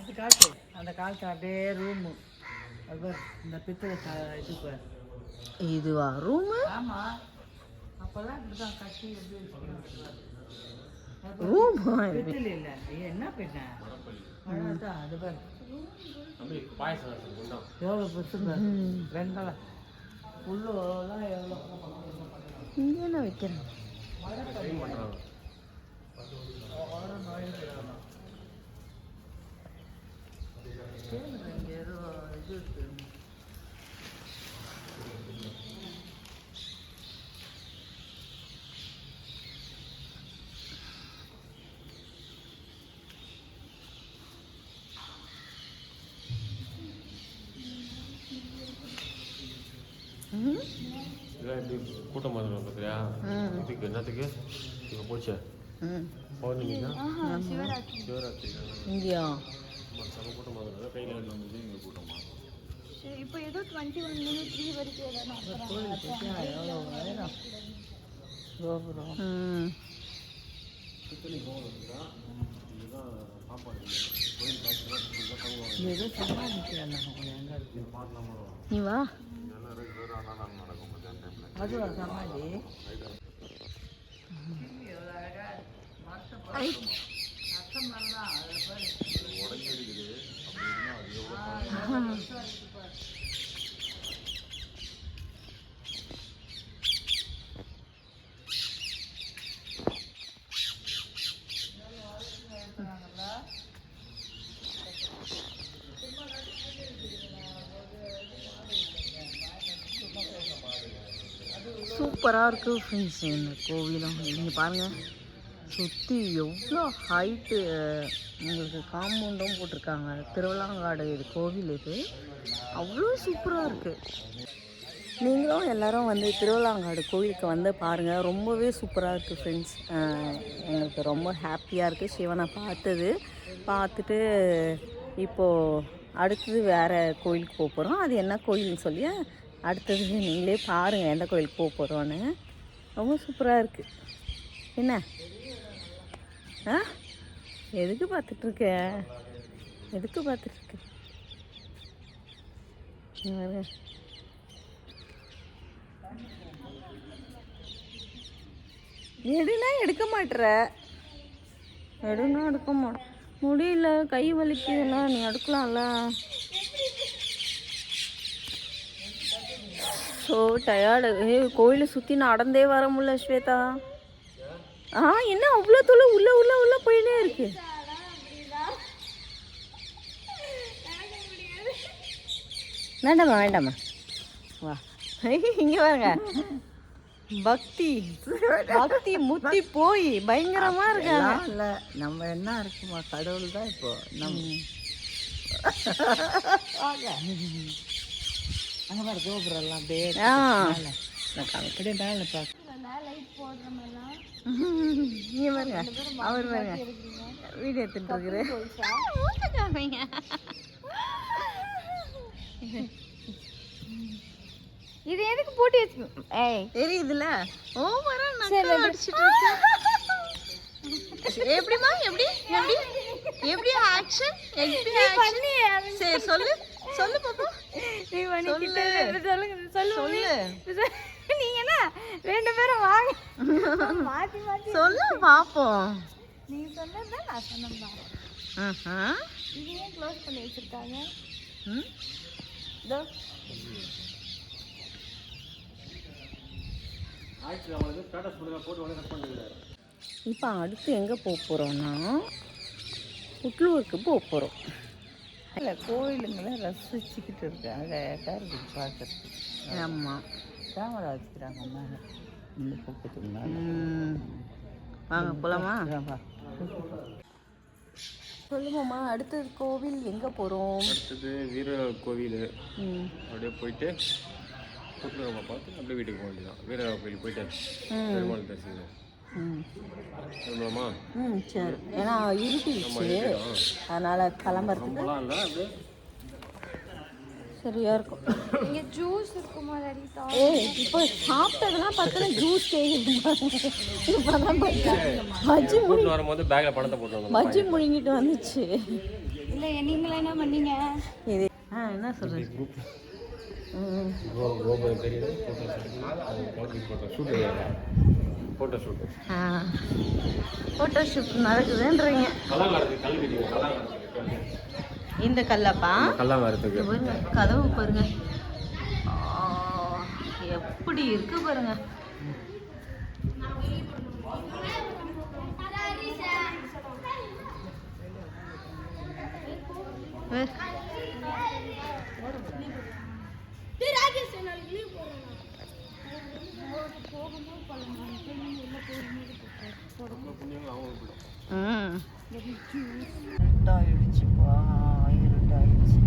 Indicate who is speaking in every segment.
Speaker 1: அது காட்டு அந்த காலத்து அப்படியே ரூமு அது இந்த பித்தளை இது பாரு.
Speaker 2: இதுவா ரூமு?
Speaker 1: ஆமாம், அப்போல்லாம் இப்படி தான் கட்டி எப்படி
Speaker 2: ரூம்
Speaker 1: பித்தளை இல்லை என்ன பின்ன அதான் அது பாரு எவ்வளோ பெருசு பாரு. வெண்கலம் உள்ளலாம் எவ்வளோ
Speaker 2: இங்கே என்ன வைக்கிறேன்?
Speaker 1: இங்கே ஏதோ இது இருக்கு.
Speaker 3: கூட்டம் பார்த்துருக்கா இதுக்கு என்னத்துக்கு இப்போ போச்சு பௌர்ணமிக்கா சிவராத்திரி
Speaker 2: இங்கேயா
Speaker 3: சம கூட்டம் பார்த்துருக்கா கையில் வந்து இங்கே கூட்டமா
Speaker 4: இப்போ ஏதோ 21 வரைக்கும்
Speaker 1: எவ்வளோ நேரம் கோபுரம்.
Speaker 3: இதுதான் சாப்பாடு
Speaker 1: ஏதோ சமாளிக்கிறாங்க எங்கே இருக்கு
Speaker 2: நீ வா.
Speaker 1: அதுவா சமாளி
Speaker 2: சூப்பராக இருக்குது ஃப்ரெண்ட்ஸ் இந்த கோவிலும். நீங்கள் பாருங்கள் சுற்றி எவ்வளோ ஹைட்டு உங்களுக்கு காம்பவுண்டும் போட்டிருக்காங்க. திருவிழாங்காடு இது கோவில் இது அவ்வளோ சூப்பராக இருக்குது. நீங்களும் எல்லோரும் வந்து திருவிழாங்காடு கோவிலுக்கு வந்து பாருங்கள், ரொம்பவே சூப்பராக இருக்குது ஃப்ரெண்ட்ஸ். எங்களுக்கு ரொம்ப ஹாப்பியாக இருக்குது சிவனை பார்த்துட்டு இப்போது அடுத்தது வேறு கோயிலுக்கு போக போகிறோம். அது என்ன கோயில்னு சொல்லி அடுத்தது நீங்களே பாருங்கள் எந்த கோயிலுக்கு போக போகிறோன்னு. ரொம்ப சூப்பராக இருக்குது. என்ன எதுக்கு பார்த்துட்ருக்க? எடுனா எடுக்க மாட்டுற. எடுக்க முடியல, கை வலிக்குதுன்னா நீ எடுக்கலாம்ல. So tired. கோயிலை சுற்றி நடந்தே வர முடியல ஸ்வேதா. என்ன அவ்வளோ தூரம் உள்ள போயினே இருக்கு. வேண்டாமா வா. இங்கே பாருங்க, பக்தி முத்தி போய் பயங்கரமா இருக்காங்க.
Speaker 1: இல்லை நம்ம என்ன இருக்குமா, கடவுள் தான் இப்போ நம்ம. அங்கே பாரு கோபுரம் எல்லாம் அப்படியே அப்படியே மேலே பார்க்க.
Speaker 2: நீங்க பாருங்க, அவர் பாருங்க வீடியோ எடுத்துட்டு இருக்கிற.
Speaker 4: இது எதுக்கு போட்டு வச்சு
Speaker 2: தெரியுதுல? ஓவரா நக்கல் அடிச்சிட்டு இருக்கு. எப்படிமா எப்படி ஆக்ஷன்? சரி சொல்லு பாப்பா.
Speaker 4: நீ பண்ணிக்கிட்ட சொல்லுங்க. நீங்க என்ன 2 பேரும் வாங்க மாத்தி
Speaker 2: சொல்லு பாப்போம்.
Speaker 4: நீங்க சொன்னதா நான் சொன்னேன்பா. இது ஏன் க்ளோஸ் பண்ணி வச்சிருக்காங்க?
Speaker 2: இப்போ அடுத்து எங்கே போக போகிறோன்னா புட்லூருக்கு போக போகிறோம்.
Speaker 1: இல்லை கோயிலுங்களை ரசிச்சுக்கிட்டு இருக்காங்க, அழகாக இருக்குது பார்க்கறதுக்கு.
Speaker 2: ஆமாம்,
Speaker 1: கேமரா வச்சுக்கிறாங்க மேலே இந்த பக்கத்துக்கு மேலே.
Speaker 2: வாங்க போகலாமா? சொல்லுங்கம்மா, அடுத்தது கோவில் எங்கே போகிறோம்?
Speaker 3: அடுத்தது வீர கோவில். அப்படியே போயிட்டு புட்லூரை பார்த்து அப்படியே வீட்டுக்கு போக வேண்டியதான். வீர கோவில் போயிட்டு பெருமாள் தரிசிக்கணும்.
Speaker 2: சரி, ஏன்னா இருட்டிடுச்சு, அதனால் கிளம்புறதுக்கு சரியா இருக்கும்.
Speaker 4: இங்க ஜூஸ் இருக்குமா லலிதா?
Speaker 2: இப்போ சாப்பிட்டதெல்லாம் பார்த்தா ஜூஸ் கேக்குது. மஜ்ஜி
Speaker 3: வரும்போது பேக்ல பணத்தை போட்டு
Speaker 2: மஜ்ஜி முழுங்கிட்டு வந்துச்சு.
Speaker 4: இல்லை நீங்களே என்ன பண்ணீங்க?
Speaker 2: இது என்ன சொல்கிறேன்? ஃபோட்டோ ஷூட் நடக்குதுன்றீங்க. இந்த கல்லாப்பா பாருங்க, கதவு பாருங்க எப்படி இருக்கு பாருங்க. இருட்டாயிடுச்சுப்பா, இருட்டாயிடுச்சு.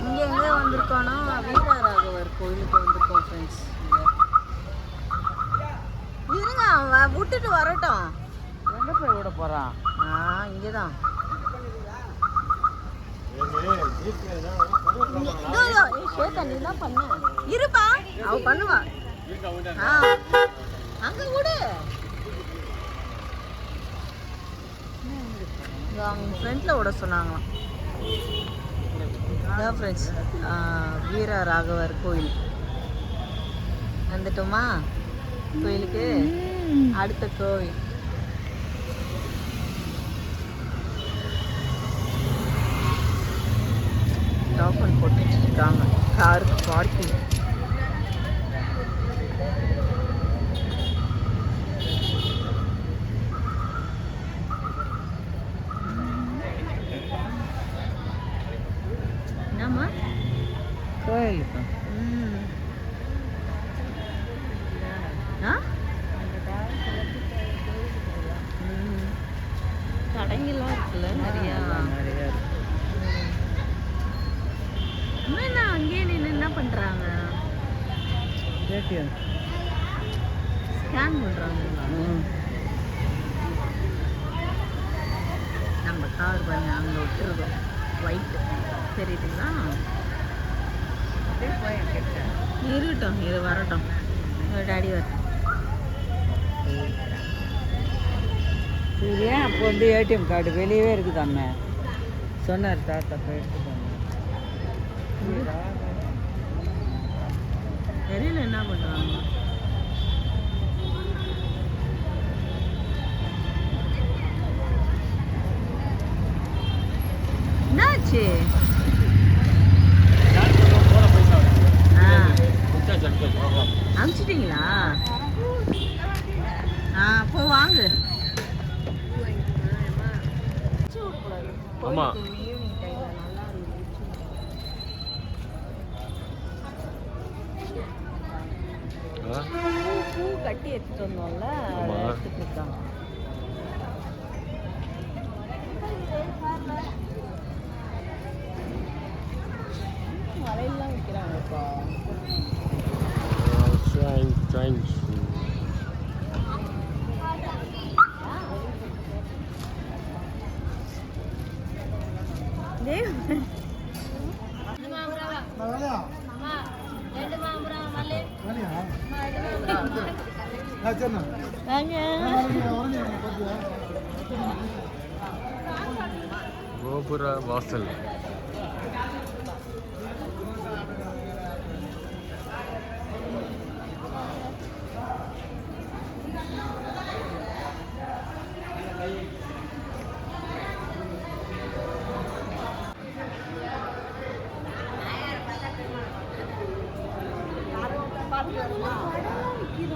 Speaker 2: இங்கே எங்கே வந்திருக்கோன்னா வீரராகவர் கோயிலுக்கு வந்திருக்கோம் ஃப்ரெண்ட்ஸ். இருங்க, அவன் விட்டுட்டு வரட்டும்.
Speaker 1: எங்கே போய் விட போகிறான்?
Speaker 2: இங்கே தான். நீ தான் பண்ண இருப்பா, அவ பண்ணுவா. அங்கே விடு. அவங்க ஃப்ரெண்டில் விட சொன்னாங்களாம். அதான் ஃப்ரெண்ட்ஸ், வீரராகவர் கோயில் வந்துட்டோமா? கோயிலுக்கு அடுத்த கோவில் டோக்கன் போட்டுட்டு இருக்காங்க காருக்கு பார்க்கிங். என்னம்மா
Speaker 1: கோயிலுக்கு
Speaker 2: கடைங்கெல்லாம் இருக்குல்ல நிறையா. என்ன அங்கேயே நின்று என்ன பண்ணுறாங்க?
Speaker 1: ஏடிஎம்
Speaker 2: ஸ்கேன் பண்ணுறாங்க. நம்ம கார் பாருங்க அங்கே விட்டுருக்கோம், ஒயிட்டு தெரியுதுங்களா? இருக்கட்டும், இது வரட்டும், டாடி வரட்டும்.
Speaker 1: இது ஏன் அப்போ வந்து ஏடிஎம் கார்டு வெளியவே இருக்குதாமே சொன்னார் தாத்தா, போய் எடுத்துக்கோங்க.
Speaker 2: தெரியல என்ன பண்ணுறாங்க. என்னாச்சு? அனுப்பிச்சிட்டிங்களா? போ வாங்க.
Speaker 3: ஆமா,
Speaker 2: ஈவினிங் டைம்ல நல்லா இருந்துச்சு. பூ கட்டி எடுத்துட்டு வந்தோம்ல, அதை எடுத்துட்டு இருக்காங்க. வலையெல்லாம் விற்கிறாங்கப்பா.
Speaker 3: கோபுர வாசல்.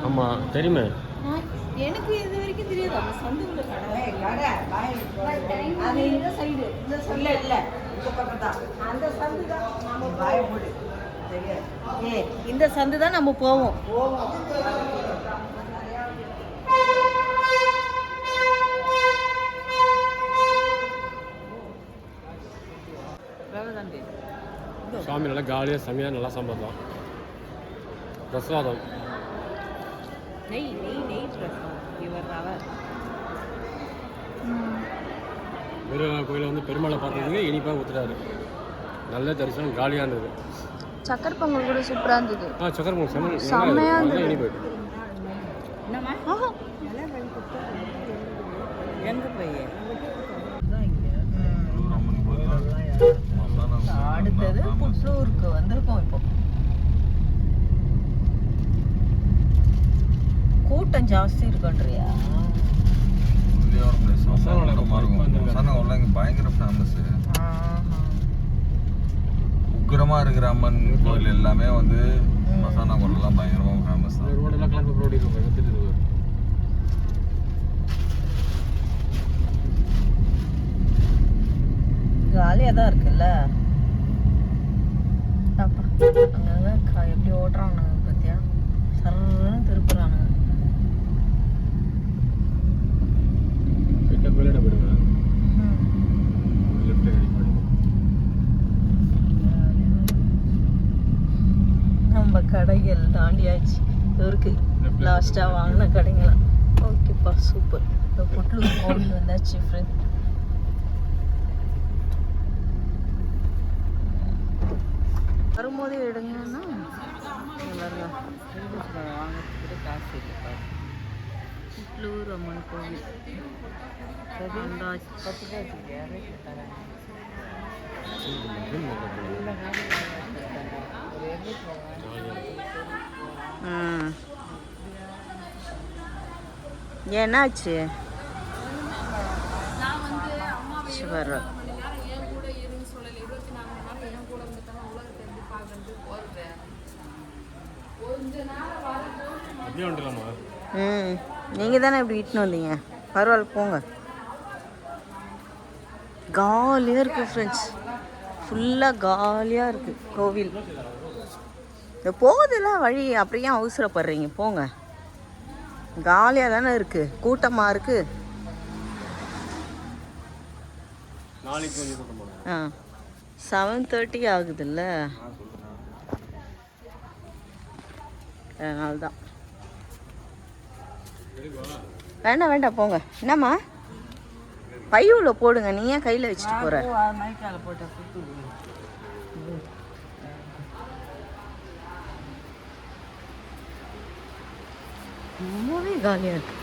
Speaker 3: ஆமா தெரியுமே,
Speaker 2: எனக்கு இது வரைக்கும் தெரியாது. அந்த சந்துக்குள்ள கடை அது இந்த சைடு, இந்த சைடுல இல்ல, இந்த பக்கம் தான். அந்த சந்து தான் நம்ம பயப்படு தெரியாது. இந்த சந்து தான் நம்ம போவோம்.
Speaker 3: சாமி நல்லா காலியாக செம்மையாக நல்லா சம்பந்தம். பிரசாதம்
Speaker 2: நெய் நெய் நெய் பிரசாதம். இவர் ரவை
Speaker 3: வீரநாள் கோயிலில் வந்து பெருமாளை பார்த்ததுக்கு இனிப்பாக ஊற்றுறாரு. நல்ல தரிசனம், காலியாக இருந்தது.
Speaker 2: சக்கரை பொங்கல் கூட சூப்பராக இருந்தது.
Speaker 3: சக்கரை பொங்கல்
Speaker 2: செம்மையாக இருந்தது.
Speaker 3: இனிப்பு.
Speaker 1: என்னம்மா
Speaker 2: ஆஹா.
Speaker 1: எங்கே போய்
Speaker 2: அடுத்தது புத்தூருக்கு வந்திருக்கோம். இப்போ கூட்டம் ஜாஸ்தி இருக்குன்றியா?
Speaker 5: பயங்கர ஃபேமஸ். உக்கிரமா இருக்கிற அம்மன் கோயில் எல்லாமே வந்து மசாலா கோயிலெல்லாம் பயங்கரமா ஃபேமஸ் தான்.
Speaker 3: ரோடெல்லாம் கிளம்பி ரோடு இருக்கும்.
Speaker 2: காலியாக தான் இருக்குல்ல. அங்கங்க எப்படி ஓட்டுறானுங்க பார்த்தியா? சர்ன்னு திருப்புறானுங்க. நம்ம கடைகள் தாண்டியாச்சு. இருக்கு லாஸ்ட்டாக வாங்கின கடைங்களாம். ஓகேப்பா, சூப்பர். இந்த புட்லூர் கோவில் வந்தாச்சு ஃப்ரெண்ட். வரும்போதே எடுங்கன்னா
Speaker 1: வாங்கிறதுக்கு காசு இல்லை.
Speaker 2: புட்லூர் அம்மன் கோவில் வந்தாச்சு.
Speaker 1: 10 ரூபா வச்சுக்கிட்டே தரேன்.
Speaker 2: என்னாச்சு? நீங்கள் தானே இப்படி இட்டுன்னு வந்தீங்க. பரவாயில்ல போங்க. காலியாக இருக்குது ஃப்ரெண்ட்ஸ். ஃபுல்லாக காலியாக இருக்குது கோவில். இந்த போகுதெல்லாம் வழி அப்படியே அவசரப்படுறீங்க, போங்க. காலியாக தானே இருக்குது, கூட்டமாக இருக்குது. ஆ 7:30 ஆகுதுல்ல, அதனால தான். வேண்டாம் வேண்டாம் போங்க. என்னம்மா பையுள்ள போடுங்க, நீ ஏன் கையில் வச்சுட்டு போகிற?
Speaker 1: மைக்கால போட்ட புத்து
Speaker 2: ரொம்பவே காலியாக இருக்கு.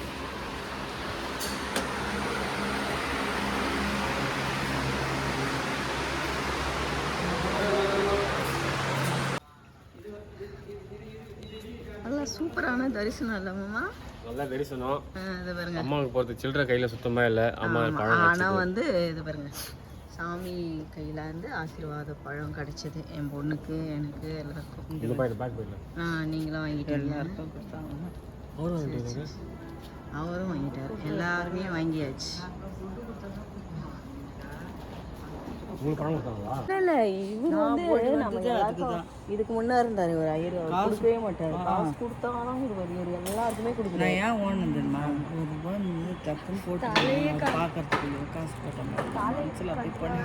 Speaker 2: நல்லா சூப்பரான தரிசனம் இல்லைம்மா?
Speaker 3: நல்லா தரிசனம்.
Speaker 2: இது பாருங்க,
Speaker 3: அம்மாவுக்கு போகிறது சில்லற கையில் சுத்தமாக இல்லை. அம்மா பழம்.
Speaker 2: ஆனால் வந்து இது பாருங்க, சாமி கையில் இருந்து ஆசீர்வாத பழம் கிடைச்சது என் பொண்ணுக்கு, எனக்கு, எல்லாருக்கும். நீங்களும் வாங்கிட்டீங்க? அவரும் வாங்கிட்டார். எல்லாருமே வாங்கியாச்சு. இல்லை இவங்க வந்து நம்ம இதுக்கு முன்னே இருந்தார் ஒரு ஐயர், கொடுக்கவே மாட்டார். காசு கொடுத்தாலும் இவர் எல்லாருக்குமே கொடுக்குறேன்.
Speaker 1: ஏன் ஓடணும் தெரியுமா? ஒரு ரூபாய் டக்குன்னு போட்டு பார்க்கறதுக்கு காசு போட்டேன். அப்படி பண்ணி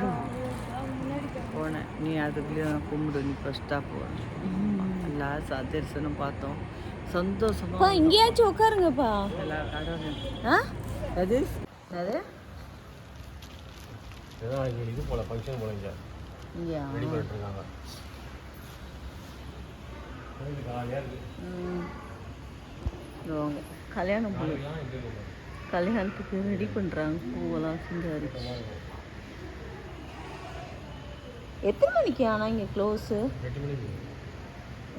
Speaker 1: போனேன். நீ அதுக்குள்ளேயே கும்பிடு, நீ ஃபஸ்ட்டாக போவேன். எல்லாம் தரிசனம் பார்த்தோம், சந்தோஷமா.
Speaker 2: இங்கேயாச்சும் உட்காருங்கப்பா.
Speaker 1: எல்லா கடவுளும்
Speaker 2: அது அது
Speaker 3: இது போல ஃபங்க்ஷன் போல இங்கே ரெடி பண்ணிட்டு இருக்காங்க.
Speaker 2: கல்யாணம் போல, கல்யாணத்துக்கு ரெடி பண்ணுறாங்க. பூவெல்லாம் சிங்காரிச்சு. எத்தனை மணிக்கு ஆனால் இங்கே க்ளோஸு?
Speaker 3: 8 மணிக்கு.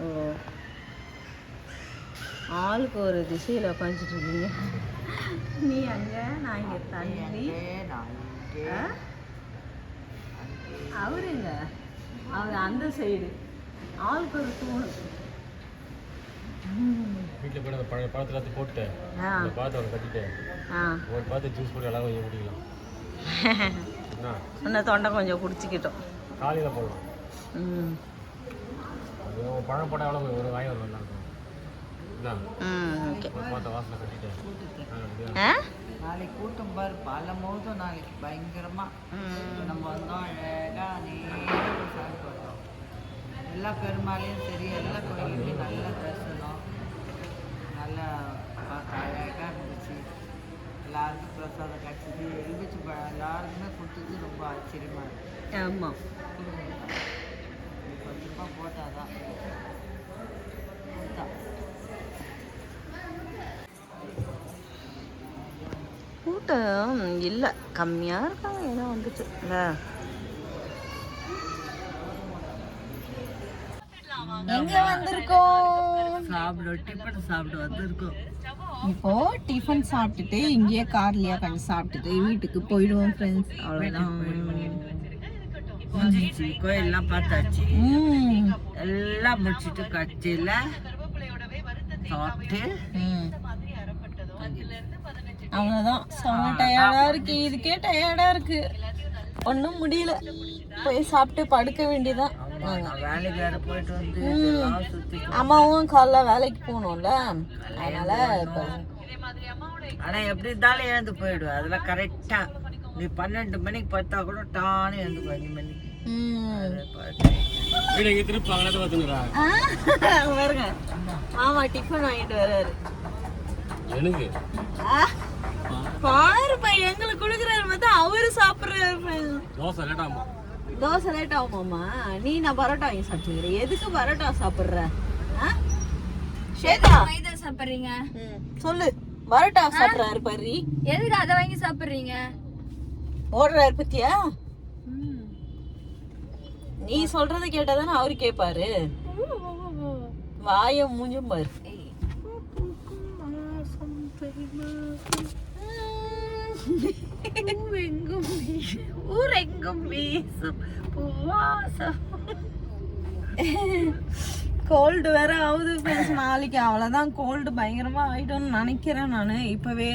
Speaker 2: ஓ, ஆளுக்கு ஒரு திசையில் உட்காந்துட்டு இருக்கீங்க. நீ அங்கே, நான் இங்கே தள்ளி. அவருங்க அவர் அந்த சைடு, ஆளுக்கு ஒரு தூணு.
Speaker 3: வீட்டில் போய் அந்த பழைய பழத்தை எல்லாத்தையும் போட்டு அந்த பழத்தை அவரை கட்டிட்டு ஒரு பழத்தை ஜூஸ் போட்டு எல்லாரும் கொஞ்சம் குடிக்கலாம்.
Speaker 2: இன்னும் தொண்டை கொஞ்சம் குடிச்சிக்கிட்டோம்.
Speaker 3: காலையில் போடலாம். அது பழம் போட்டால் எவ்வளோ ஒரு வாய் ஒரு நல்லா இருக்கும்.
Speaker 2: ஓகே,
Speaker 3: பழத்தை வாசலை கட்டிட்டு
Speaker 1: நாளைக்கு கூட்டம் பாரு, பல மோதும் நாளைக்கு பயங்கரமாக. நம்ம வந்தோம் அழகாக நேரம் சாமி பார்த்தோம். எல்லா பெருமாளையும் சரி, எல்லா கோயிலுமே நல்ல தரிசனம், நல்லா பார்க்க அழகாக இருந்துச்சு. எல்லாருக்கும் பிரசாதம் கிடச்சிது. எலுமிச்சை பழம் எல்லாருக்குமே கொடுத்து
Speaker 2: ஆமாம்.
Speaker 1: 10 ரூபா போட்டாதான்.
Speaker 2: கூட்டம் இல்லை, கம்மியாக இருக்காங்க. ஏதோ வந்துட்டு இல்லை. எங்க வந்திருக்கோம்?
Speaker 1: டிஃபன் சாப்பிட வந்திருக்கோம்.
Speaker 2: இப்போ டிஃபன் சாப்பிட்டுட்டு இங்கேயே கார்லயே கொஞ்சம் சாப்பிட்டுட்டு வீட்டுக்கு போயிடுவோம் ஃப்ரெண்ட்ஸ். அவ்வளோதான்.
Speaker 1: கோயிலெல்லாம் பார்த்தாச்சு, எல்லாம் முடிச்சுட்டு கட்சியில் சாப்பிட்டு
Speaker 2: அவ்வளோதான். செம்ம டயர்டா இருக்கு, இதுக்கே டயர்டா இருக்கு, ஒன்றும் முடியல. போய் சாப்பிட்டு படுக்க வேண்டியதான்.
Speaker 1: வேலைக்கு வேற போயிட்டு வந்து சுத்தி.
Speaker 2: அம்மாவும் காலைல வேலைக்கு போகணும்ல, அதனால இப்போ
Speaker 1: ஆனா எப்படி இருந்தாலும் எழுந்து போயிடுவேன். அதெல்லாம் கரெக்டா நீ 12 மணிக்கு பார்த்தா கூட டானே எழுந்து 5 மணிக்கு.
Speaker 2: பாருங்க, ஆமா டிஃபன் வாங்கிட்டு வர்றாரு. பாருப்பா, எங்களுக்கு கொடுக்குறாரு பார்த்தா அவரு சாப்பிடுறாரு. தோசை லேட் ஆகுமாமா? நீ நான் பரோட்டா வாங்கி சாப்பிட்டுக்கிறேன். எதுக்கு பரோட்டா சாப்பிடுற? ஸ்வேதா
Speaker 4: மைதா சாப்பிடுறீங்க?
Speaker 2: சொல்லு. பரோட்டா சாப்பிடுறாரு பாரு.
Speaker 4: எதுக்கு அதை வாங்கி சாப்பிடுறீங்க?
Speaker 2: ஓடுறாரு பத்தியா? நீ சொல்றத கேட்டாதானே அவரு கேட்பாரு. வாய மூஞ்சும் பாரு.
Speaker 1: ஊரெங்கும் வீசும் பூவாசம்.
Speaker 2: கோல்டு வேற ஆகுது ஃப்ரெண்ட்ஸ். நாளைக்கு அவ்வளோதான், கோல்டு பயங்கரமா ஆயிடும்னு நினைக்கிறேன் நான். இப்பவே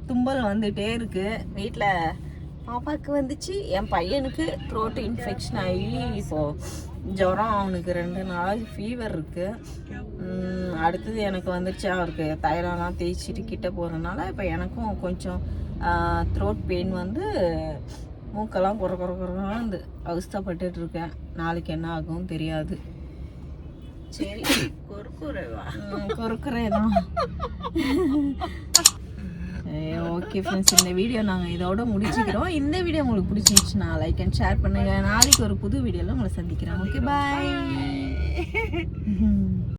Speaker 2: தும்பல் வந்துட்டே இருக்கு. வீட்டில் பாப்பாவுக்கு வந்துச்சு, என் பையனுக்கு த்ரோட் இன்ஃபெக்ஷன் ஆகி இப்போ ஜுரம், அவனுக்கு 2 நாள் ஃபீவர் இருக்கு. அடுத்தது எனக்கு வந்துருச்சு, அவருக்கு தைராய்டெலாம் தேய்ச்சிட்டு கிட்ட போகிறதுனால இப்போ எனக்கும் கொஞ்சம் த்ரோட் பெயின் வந்து மூக்கெல்லாம் குறை அவஸ்தப்பட்டு இருக்கேன். நாளைக்கு என்ன ஆகும் தெரியாது.
Speaker 1: சரி,
Speaker 2: குறுக்குறே தான். ஓகே ஃப்ரெண்ட்ஸ், இந்த வீடியோ நாங்கள் இதோட முடிச்சுக்கிறோம். இந்த வீடியோ உங்களுக்கு பிடிச்சிருந்துச்சுன்னா லைக் அண்ட் ஷேர் பண்ணுங்கள். நாளைக்கு ஒரு புது வீடியோவில் உங்களை சந்திக்கிறேன். ஓகே, பாய்.